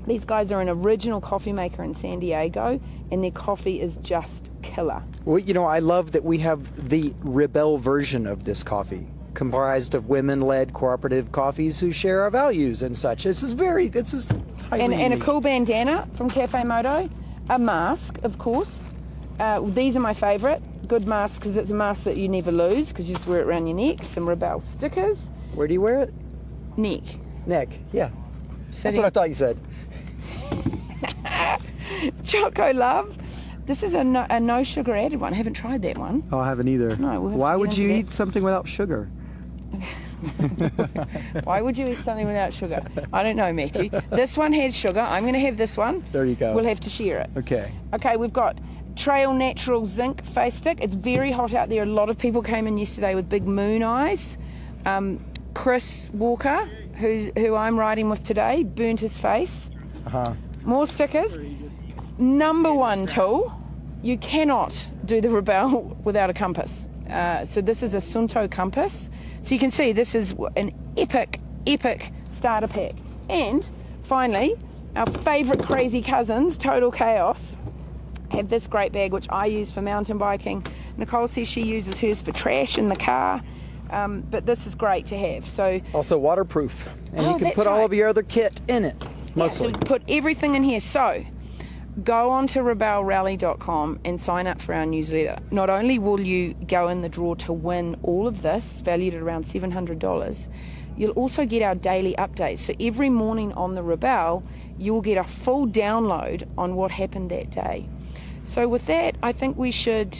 These guys are an original coffee maker in San Diego, and their coffee is just killer. Well, I love that we have the Rebel version of this coffee, comprised of women-led cooperative coffees who share our values and such. This is highly and a unique. cool bandana from Cafe Moto, a mask, of course. These are my favourite. Good mask because it's a mask that you never lose because you just wear it around your neck. Some Rebel stickers. Where do you wear it? Neck. Neck, yeah. That's what I thought you said. Choco Love. This is a no sugar added one. I haven't tried that one. Oh, I haven't either. No. Why would you eat something without sugar? Why would you eat something without sugar? I don't know, Matthew. This one has sugar. I'm going to have this one. There you go. We'll have to share it. Okay. Okay, we've got Trail Natural Zinc face stick. It's very hot out there. A lot of people came in yesterday with big moon eyes. Chris Walker, who I'm riding with today, burnt his face. More stickers. Number one tool, you cannot do the Rebel without a compass. So this is a Sunto compass. So you can see this is an epic starter pack. And finally, our favourite crazy cousins, Total Chaos, have this great bag which I use for mountain biking. Nicole says she uses hers for trash in the car. But this is great to have. So also waterproof, and you can put all of your other kit in it. Mostly. Yeah, so put everything in here. So go on to rebelrally.com and sign up for our newsletter. Not only will you go in the draw to win all of this, valued at around $700, you'll also get our daily updates. So every morning on the Rebel, you'll get a full download on what happened that day. So with that, I think we should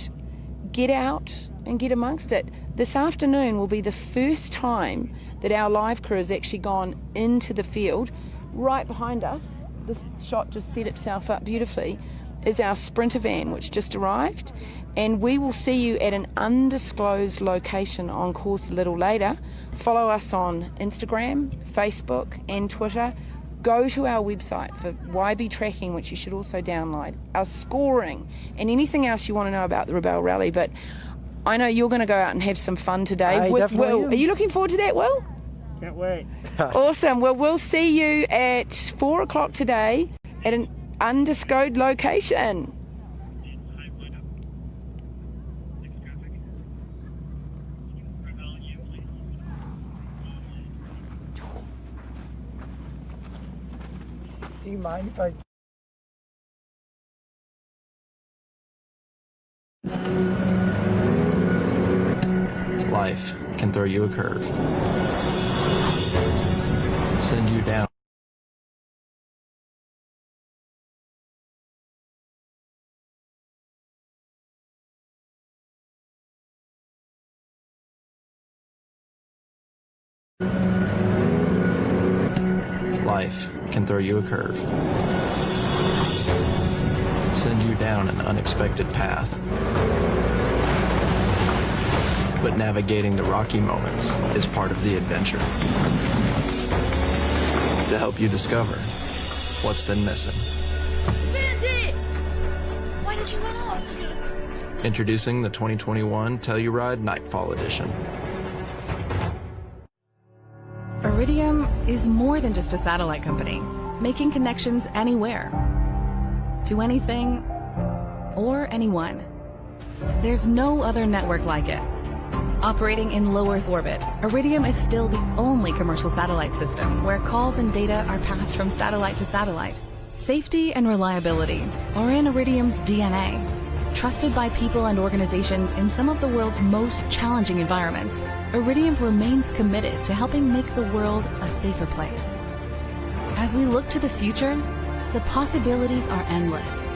get out and get amongst it. This afternoon will be the first time that our live crew has actually gone into the field. Right behind us, this shot just set itself up beautifully, is our Sprinter van which just arrived, and we will see you at an undisclosed location on course a little later. Follow us on Instagram, Facebook and Twitter. Go to our website for YB tracking, which you should also download, our scoring and anything else you want to know about the Rebel Rally. But I know you're going to go out and have some fun today with Will. Are you looking forward to that, Will? Can't wait. Awesome. Well, we'll see you at 4 o'clock today at an undisclosed location. Do you mind if I... Life can throw you a curve, send you down. Life can throw you a curve, send you down an unexpected path. But navigating the rocky moments is part of the adventure. To help you discover what's been missing. Bandit! Why did you run off? Introducing the 2021 Telluride Nightfall Edition. Iridium is more than just a satellite company, making connections anywhere, to anything, or anyone. There's no other network like it. Operating in low Earth orbit, Iridium is still the only commercial satellite system where calls and data are passed from satellite to satellite. Safety and reliability are in Iridium's DNA. Trusted by people and organizations in some of the world's most challenging environments, Iridium remains committed to helping make the world a safer place. As we look to the future, the possibilities are endless.